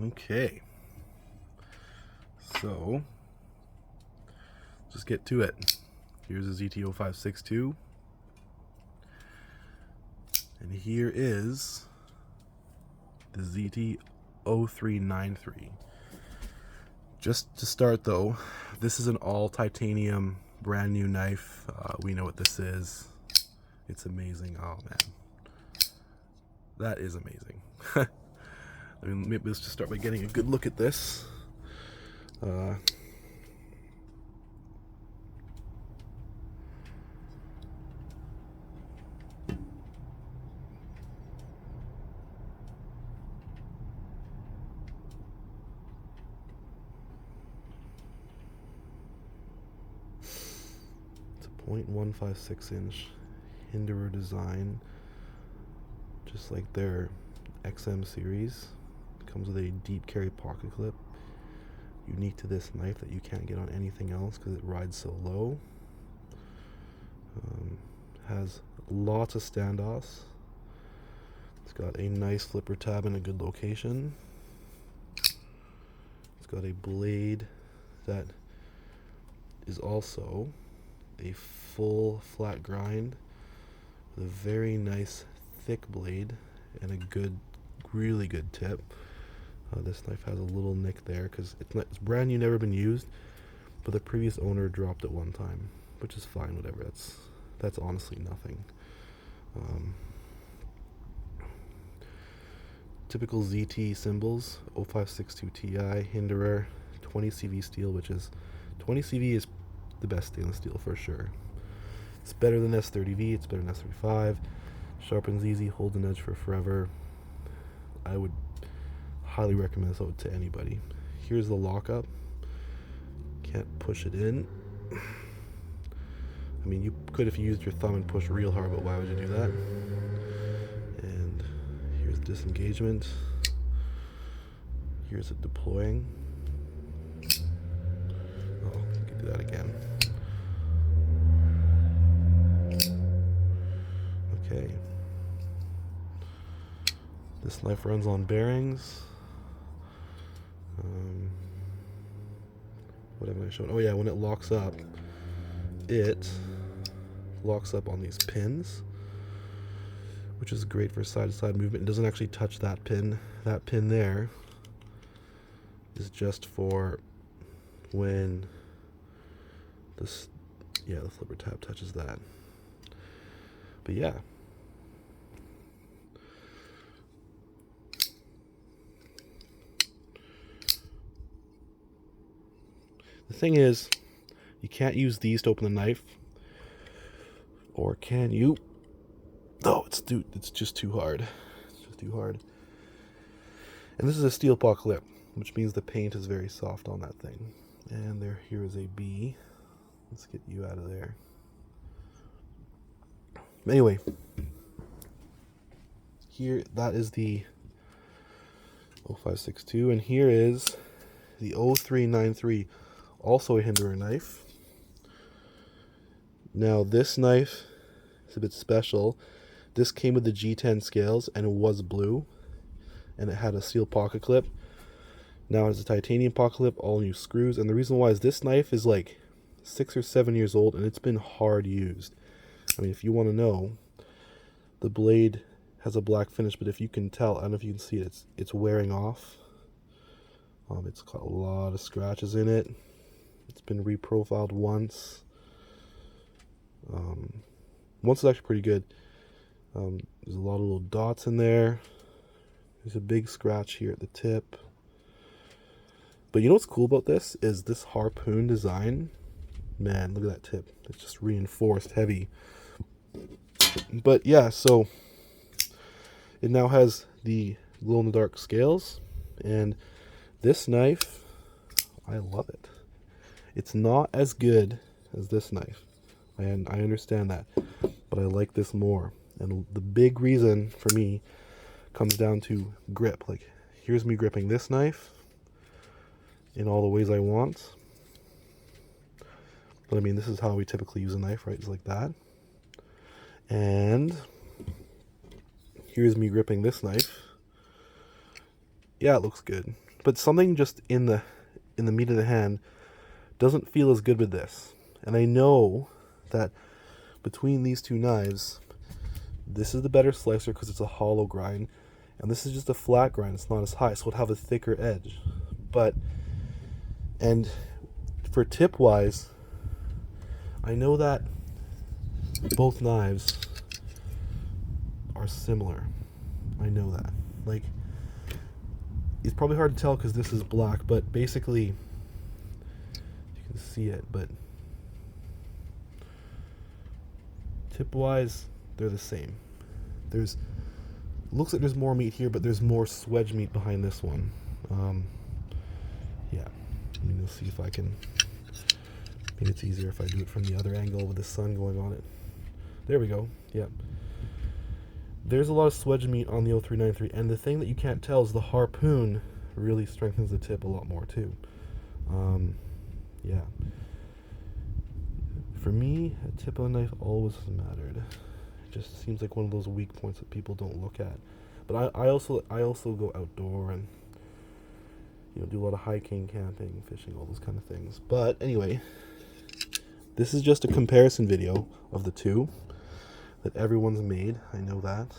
Okay, so just get to it. Here's a ZT0562, and here is the ZT0393. Just to start though, this is an all titanium brand new knife. We know what this is. It's amazing. Oh man, that is amazing. I mean, maybe let's just start by getting a good look at this. It's a 0.156 inch Hinderer design, just like their XM series. Comes with a deep carry pocket clip, unique to this knife that you can't get on anything else because it rides so low. Has lots of standoffs. It's got a nice flipper tab in a good location. It's got a blade that is also a full flat grind with a very nice thick blade and a good, really good tip. This knife has a little nick there because it's brand new, never been used, but the previous owner dropped it one time, which is fine, whatever. That's honestly nothing. Typical ZT symbols: 0562 Ti, Hinderer, 20 CV steel, which is 20 CV is the best stainless steel for sure. It's better than S30V, it's better than S35. Sharpens easy, holds an edge for forever. I would highly recommend this out to anybody. Here's the lockup. Can't push it in. I mean, you could if you used your thumb and push real hard, but why would you do that? And here's disengagement. Here's it deploying. Oh, you can do that again. Okay. This knife runs on bearings. What haven't I shown? Oh yeah, when it locks up on these pins, which is great for side-to-side movement. It doesn't actually touch that pin. That pin there is just for when the flipper tab touches that. But yeah. The thing is, you can't use these to open the knife, or can you? Oh, it's just too hard. It's just too hard. And this is a steel paw clip, which means the paint is very soft on that thing. And here is a B. Let's get you out of there. Anyway, that is the 0562, and here is the 0393. Also a Hinderer knife. Now this knife is a bit special. This came with the G10 scales and it was blue, and it had a steel pocket clip. Now it has a titanium pocket clip, all new screws, and the reason why is this knife is like 6 or 7 years old and it's been hard used. I mean, if you want to know, the blade has a black finish, but if you can tell, I don't know if you can see it, it's wearing off. It's got a lot of scratches in it. It's been reprofiled once. Once is actually pretty good. There's a lot of little dots in there. There's a big scratch here at the tip. But you know what's cool about this is this harpoon design. Man, look at that tip. It's just reinforced, heavy. But yeah, so it now has the glow-in-the-dark scales, and this knife, I love it. It's not as good as this knife, and I understand that, but I like this more. And the big reason for me comes down to grip. Like, here's me gripping this knife in all the ways I want. But I mean, this is how we typically use a knife, right? It's like that. And here's me gripping this knife. Yeah, it looks good. but something just in the meat of the hand doesn't feel as good with this. And I know that between these two knives, this is the better slicer because it's a hollow grind, and this is just a flat grind. It's not as high, so it'll have a thicker edge. But, and for tip wise, I know that both knives are similar. I know that. Like, it's probably hard to tell because this is black, but basically you can see it. But tip wise, they're the same. There's, looks like there's more meat here, but there's more swedge meat behind this one. Yeah, I mean, we'll see if I can. Maybe it's easier if I do it from the other angle with the sun going on it. There we go. Yeah. There's a lot of swedge meat on the 0393, and the thing that you can't tell is the harpoon really strengthens the tip a lot more too. Yeah. For me, a tip of a knife always has mattered. It just seems like one of those weak points that people don't look at. But I also go outdoor and, you know, do a lot of hiking, camping, fishing, all those kind of things. But anyway, this is just a comparison video of the two that everyone's made. I know that.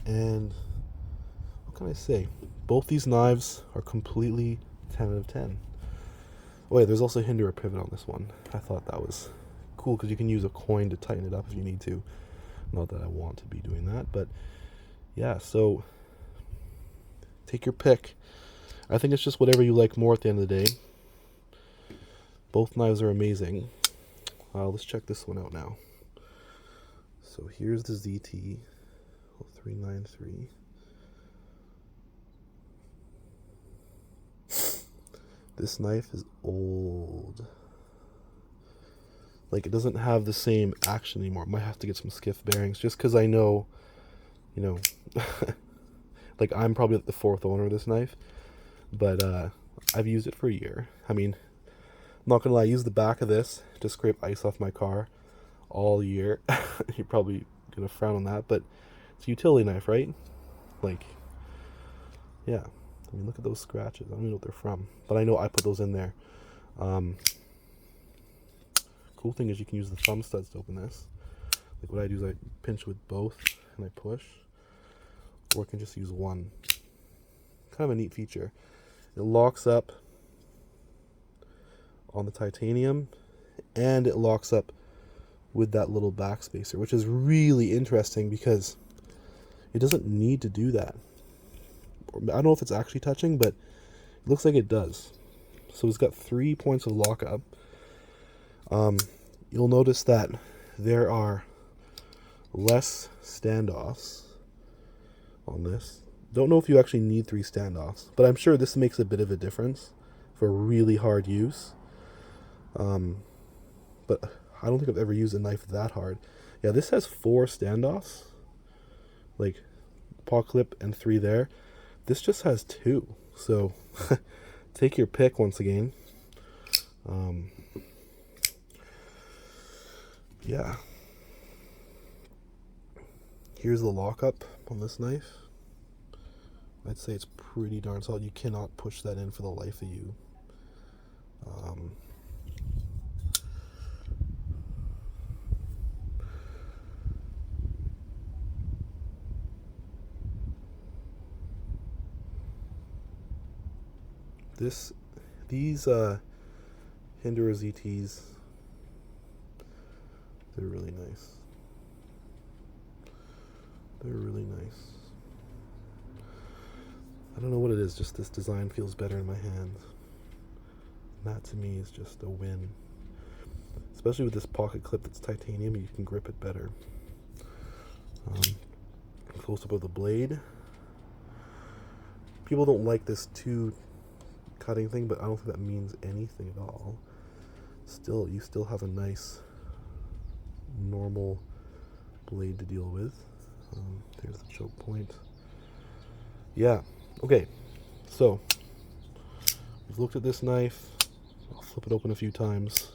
And what can I say? Both these knives are completely 10 out of 10. Oh yeah, there's also a hinder pivot on this one. I thought that was cool because you can use a coin to tighten it up if you need to. Not that I want to be doing that, but yeah, so take your pick. I think it's just whatever you like more at the end of the day. Both knives are amazing. Let's check this one out now. So here's the ZT0393. This knife is old. Like, it doesn't have the same action anymore. Might have to get some skiff bearings just because I know, you know, like, I'm probably the fourth owner of this knife, but I've used it for a year. I mean, I'm not gonna lie, I used the back of this to scrape ice off my car all year. You're probably gonna frown on that, but it's a utility knife, right? Like, yeah. I mean, look at those scratches. I don't even know what they're from, but I know I put those in there. Cool thing is you can use the thumb studs to open this. Like, what I do is I pinch with both and I push, or I can just use one. Kind of a neat feature. It locks up on the titanium, and it locks up with that little back spacer, which is really interesting because it doesn't need to do that. I don't know if it's actually touching, but it looks like it does. So it's got 3 points of lockup. You'll notice that there are less standoffs on this. Don't know if you actually need 3 standoffs, but I'm sure this makes a bit of a difference for really hard use. But I don't think I've ever used a knife that hard. Yeah, this has 4 standoffs, like paw clip and 3 there. This just has 2, so take your pick once again. Yeah. Here's the lockup on this knife. I'd say it's pretty darn solid. You cannot push that in for the life of you. These Hinderer ZTs, they're really nice. They're really nice. I don't know what it is, just this design feels better in my hands. And that to me is just a win. Especially with this pocket clip that's titanium, you can grip it better. Close up of the blade. People don't like this two cutting thing, but I don't think that means anything at all. Still, you still have a nice normal blade to deal with. There's the choke point. Yeah, okay, so we've looked at this knife. I'll flip it open a few times.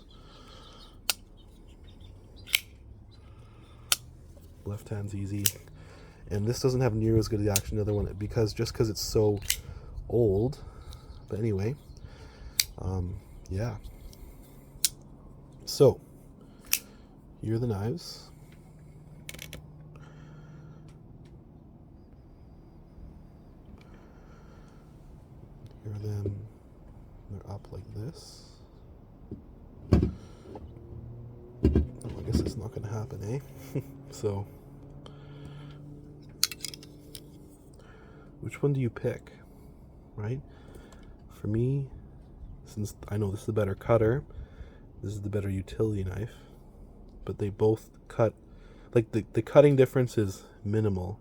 Left hand's easy. And this doesn't have near as good of the action as the other one because it's so old. But anyway, yeah. So here are the knives. Here are them. They're up like this. Oh, I guess it's not going to happen, eh? So, which one do you pick, right? For me, since I know this is the better cutter, this is the better utility knife, but they both cut, like the cutting difference is minimal.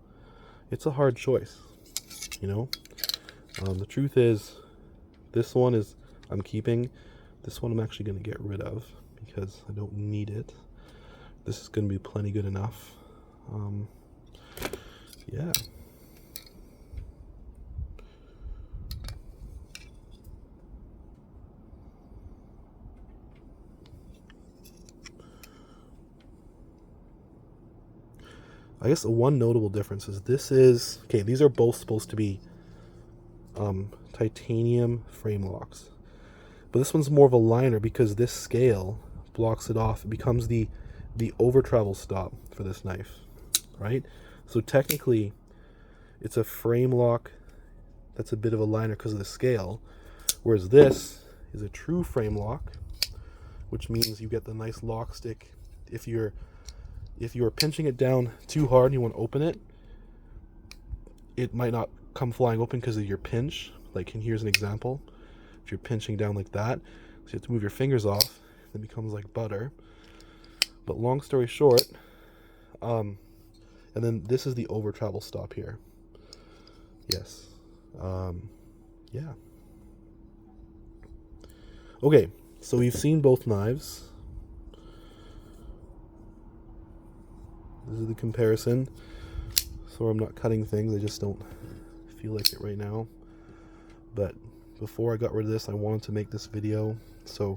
It's a hard choice, you know? The truth is, this one is I'm keeping. This one I'm actually going to get rid of because I don't need it. This is going to be plenty good enough. Yeah. I guess the one notable difference is these are both supposed to be titanium frame locks. But this one's more of a liner because this scale blocks it off. It becomes the over travel stop for this knife, right? So technically, it's a frame lock that's a bit of a liner because of the scale, whereas this is a true frame lock, which means you get the nice lock stick. If you're pinching it down too hard and you want to open it, it might not come flying open because of your pinch. Like, and here's an example. If you're pinching down like that, so you have to move your fingers off, it becomes like butter. But long story short, and then this is the over travel stop here. Yes. Yeah. Okay, so we've seen both knives. This is the comparison. So I'm not cutting things, I just don't feel like it right now. But before I got rid of this, I wanted to make this video. So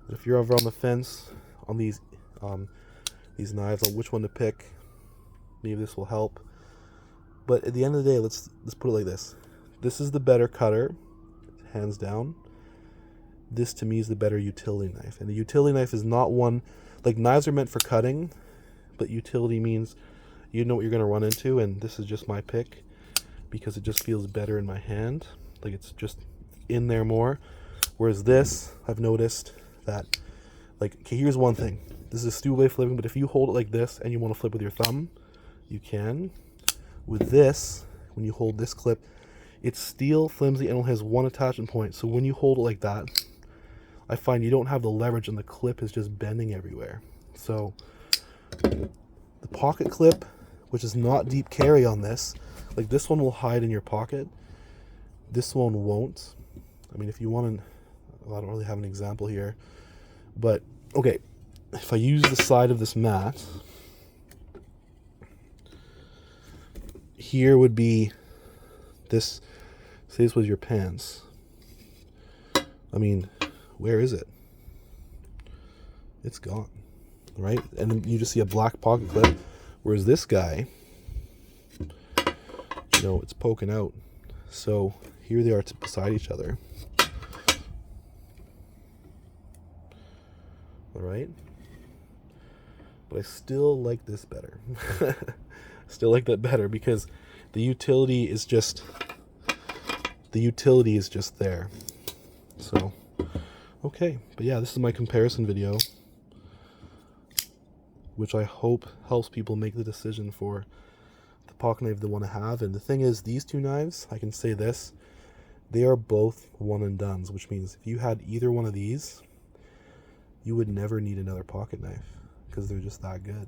if you're ever on the fence on these knives, on which one to pick, maybe this will help. But at the end of the day, let's put it like this. This is the better cutter, hands down. This to me is the better utility knife. And the utility knife is not one, like knives are meant for cutting, but utility means you know what you're going to run into, and this is just my pick because it just feels better in my hand. Like it's just in there more. Whereas this, I've noticed that, like, okay, here's one thing. This is a stupid way of flipping, but if you hold it like this and you want to flip with your thumb, you can. With this, when you hold this clip, it's steel, flimsy, and it only has one attachment point. So when you hold it like that, I find you don't have the leverage and the clip is just bending everywhere. So the pocket clip, which is not deep carry on this, like this one will hide in your pocket. This one won't. I mean, if you want to, well, I don't really have an example here, but okay, if I use the side of this mat, here would be this, say this was your pants. I mean, where is it? It's gone, right? And then you just see a black pocket clip, whereas this guy, you know, it's poking out. So here they are beside each other. All right, but I still like this better. Still like that better because the utility is just there. So okay, but yeah, this is my comparison video, which I hope helps people make the decision for the pocket knife they want to have. And the thing is, these two knives, I can say this, they are both one and dones, which means if you had either one of these, you would never need another pocket knife because they're just that good.